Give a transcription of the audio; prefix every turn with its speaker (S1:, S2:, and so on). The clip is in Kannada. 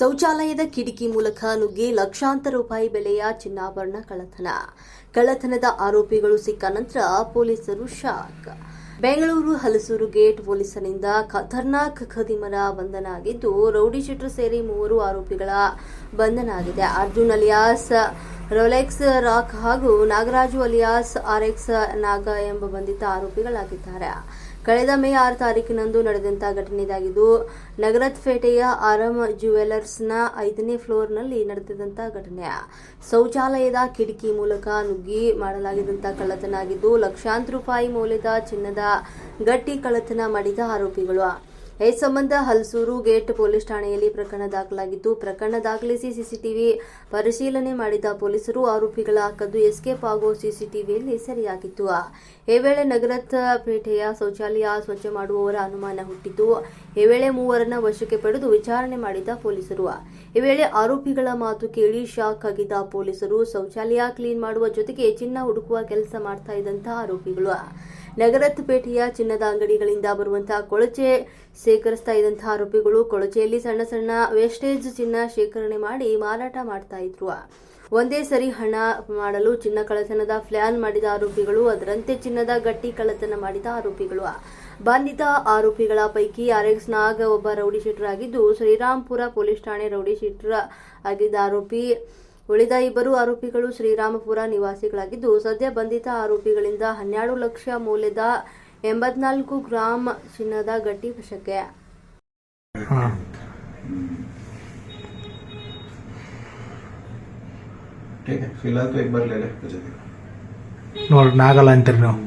S1: ಶೌಚಾಲಯದ ಕಿಟಕಿ ಮೂಲಕ ನುಗ್ಗಿ ಲಕ್ಷಾಂತರ ರೂಪಾಯಿ ಬೆಲೆಯ ಚಿನ್ನಾಭರಣ ಕಳ್ಳತನದ ಆರೋಪಿಗಳು ಸಿಕ್ಕ ನಂತರ ಪೊಲೀಸರು ಶಾಕ್. ಬೆಂಗಳೂರು ಹಲಸೂರು ಗೇಟ್ ಪೊಲೀಸರಿಂದ ಖತರ್ನಾಕ್ ಖದೀಮರ ಬಂಧನ ಆಗಿದ್ದು, ರೌಡಿ ಶೀಟರ್ ಸೇರಿ 3 ಆರೋಪಿಗಳ ಬಂಧನ ಆಗಿದೆ. ಅರ್ಜುನ್ ಅಲಿಯಾಸ್ ರೋಲೆಕ್ಸ್ ರಾಕ್ ಹಾಗೂ ನಾಗರಾಜು ಅಲಿಯಾಸ್ ಆರ್ಎಕ್ಸ್ ನಾಗ ಎಂಬ ಬಂಧಿತ ಆರೋಪಿಗಳಾಗಿದ್ದಾರೆ. ಕಳೆದ ಮೇ 6 ತಾರೀಕಿನಂದು ನಡೆದಂತಹ ಘಟನೆ ಇದಾಗಿದ್ದು, ನಗರಪೇಟೆಯ ಆರಂ ಜ್ಯುವೆಲರ್ಸ್ನ 5ನೇ ಫ್ಲೋರ್ನಲ್ಲಿ ನಡೆದಂತಹ ಘಟನೆ. ಶೌಚಾಲಯದ ಕಿಟಕಿ ಮೂಲಕ ನುಗ್ಗಿ ಮಾಡಲಾಗಿದ್ದಂತಹ ಕಳ್ಳತನ ಆಗಿದ್ದು, ಲಕ್ಷಾಂತರ ರೂಪಾಯಿ ಮೌಲ್ಯದ ಚಿನ್ನದ ಗಟ್ಟಿ ಕಳ್ಳತನ ಮಾಡಿದ ಆರೋಪಿಗಳು. ಈ ಸಂಬಂಧ ಹಲಸೂರು ಗೇಟ್ ಪೊಲೀಸ್ ಠಾಣೆಯಲ್ಲಿ ಪ್ರಕರಣ ದಾಖಲಾಗಿದ್ದು, ಪ್ರಕರಣ ದಾಖಲಿಸಿ ಸಿಸಿಟಿವಿ ಪರಿಶೀಲನೆ ಮಾಡಿದ ಪೊಲೀಸರು ಆರೋಪಿಗಳ ಕದ್ದು ಎಸ್ಕೇಪ್ ಆಗೋ ಸಿಸಿಟಿವಿಯಲ್ಲಿ ಸೆರೆಯಾಗಿತ್ತು. ಈ ವೇಳೆ ನಗರಪೇಟೆಯ ಶೌಚಾಲಯ ಸ್ವಚ್ಛ ಮಾಡುವವರ ಅನುಮಾನ ಹುಟ್ಟಿದ್ದು, ಈ ವೇಳೆ 3ರನ್ನ ವಶಕ್ಕೆ ಪಡೆದು ವಿಚಾರಣೆ ಮಾಡಿದ ಪೊಲೀಸರು. ಈ ವೇಳೆ ಆರೋಪಿಗಳ ಮಾತು ಕೇಳಿ ಶಾಕ್ ಆಗಿದ್ದ ಪೊಲೀಸರು ಶೌಚಾಲಯ ಕ್ಲೀನ್ ಮಾಡುವ ಜೊತೆಗೆ ಚಿನ್ನ ಹುಡುಕುವ ಕೆಲಸ ಮಾಡ್ತಾ ಇದ್ದಂತಹ ಆರೋಪಿಗಳು ನಗರಪೇಟೆಯ ಚಿನ್ನದ ಅಂಗಡಿಗಳಿಂದ ಬರುವಂತಹ ಕೊಳಚೆ ಸೇಕರಿಸ್ತಾ ಇದ್ದಂತಹ ಆರೋಪಿಗಳು ಕೊಳಚೆಯಲ್ಲಿ ಸಣ್ಣ ಸಣ್ಣ ವೇಸ್ಟೇಜ್ ಚಿನ್ನ ಶೇಖರಣೆ ಮಾಡಿ ಮಾರಾಟ ಮಾಡ್ತಾ ಇದ್ರು. ಒಂದೇ ಸರಿ ಹಣ ಮಾಡಲು ಚಿನ್ನ ಕಳ್ಳತನದ ಪ್ಲಾನ್ ಮಾಡಿದ ಆರೋಪಿಗಳು, ಅದರಂತೆ ಚಿನ್ನದ ಗಟ್ಟಿ ಕಳ್ಳತನ ಮಾಡಿದ ಆರೋಪಿಗಳು. ಬಂಧಿತ ಆರೋಪಿಗಳ ಪೈಕಿ ಆರ್ಎಕ್ಸ್ ನಾಗ್ ಒಬ್ಬ ರೌಡಿ ಶೀಟರ್ ಆಗಿದ್ದು, ಶ್ರೀರಾಂಪುರ ಪೊಲೀಸ್ ಠಾಣೆ ರೌಡಿ ಶೀಟರ್ ಆಗಿದ್ದ ಆರೋಪಿ. ಉಳಿದ 2 ಆರೋಪಿಗಳು ಶ್ರೀರಾಮಪುರ ನಿವಾಸಿಗಳಾಗಿದ್ದು, ಸದ್ಯ ಬಂಧಿತ ಆರೋಪಿಗಳಿಂದ 12 ಲಕ್ಷ ಮೌಲ್ಯದ 84 ಗ್ರಾಂ ಚಿನ್ನದ ಗಟ್ಟಿ ವಶಕ್ಕೆ.
S2: ठीक है, फिलहाल तो एक बार ले ले तुझे
S3: ನೋಡ್ ನಾಗಲ್ಲ ಅಂತೀರಿ ನಾವು